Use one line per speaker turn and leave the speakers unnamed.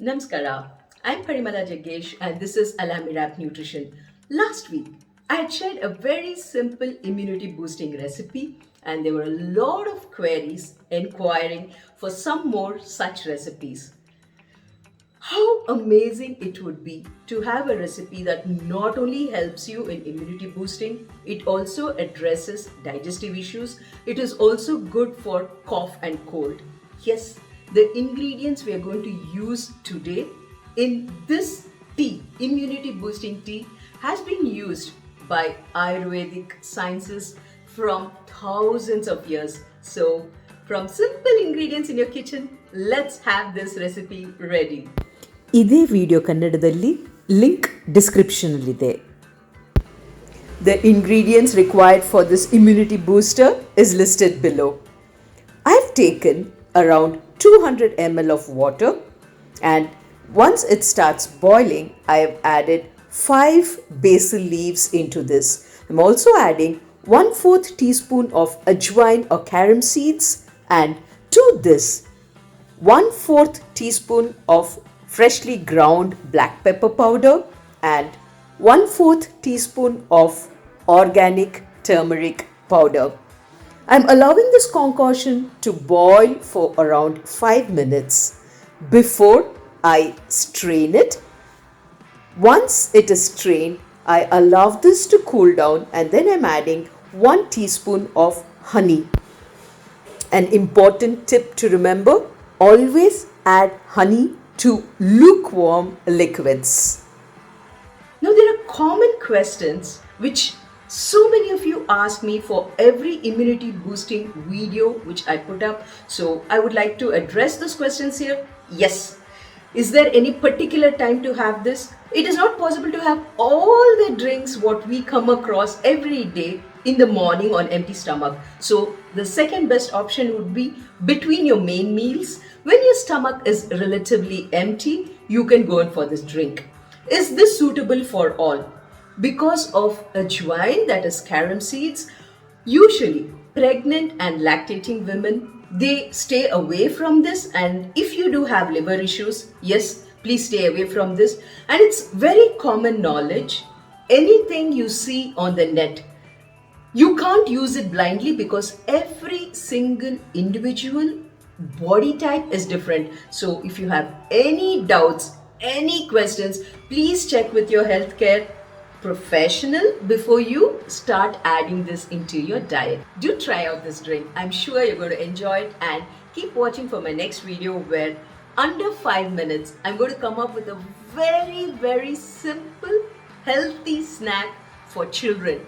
Namaskara. I'm Parimala Jaggesh and this is Alamirap Nutrition. Last week, I had shared a very simple immunity boosting recipe and there were a lot of queries inquiring for some more such recipes. How amazing it would be to have a recipe that not only helps you in immunity boosting, it also addresses digestive issues. It is also good for cough and cold. Yes, the ingredients we are going to use today in this tea, immunity boosting tea, has been used by Ayurvedic sciences from thousands of years. So, from simple ingredients in your kitchen, let's have this recipe ready.
ಇದೇ video ಕನ್ನಡದಲ್ಲಿ link ಡಿಸ್ಕ್ರಿಪ್ಷನಲ್ಲಿದೆ. The ingredients required for this immunity booster is listed below. I've taken around 200 ml of water and once it starts boiling, I have added 5 basil leaves into this. I'm also adding 1/4 teaspoon of ajwain or carom seeds and to this 1/4 teaspoon of freshly ground black pepper powder and 1/4 teaspoon of organic turmeric powder. I'm allowing this concoction to boil for around 5 minutes before I strain it. Once it is strained, I allow this to cool down and then I'm adding 1 teaspoon of honey. An important tip to remember, always add honey to lukewarm liquids.
Now, there are common questions which so many of you ask me for every immunity boosting video which I put up. So, I would like to address those questions here. Yes. Is there any particular time to have this? It is not possible to have all the drinks what we come across every day in the morning on empty stomach. So the second best option would be between your main meals. When your stomach is relatively empty, you can go in for this drink. Is this suitable for all? Because of ajwain, that is carom seeds, usually pregnant and lactating women, they stay away from this, and if you do have liver issues, yes, please stay away from this. And it's very common knowledge, anything you see on the net, you can't use it blindly because every single individual body type is different. So if you have any doubts, any questions, please check with your healthcare professional before you start adding this into your diet. Do try out this drink. I'm sure you're going to enjoy it, and keep watching for my next video where under 5 minutes I'm going to come up with a very simple healthy snack for children.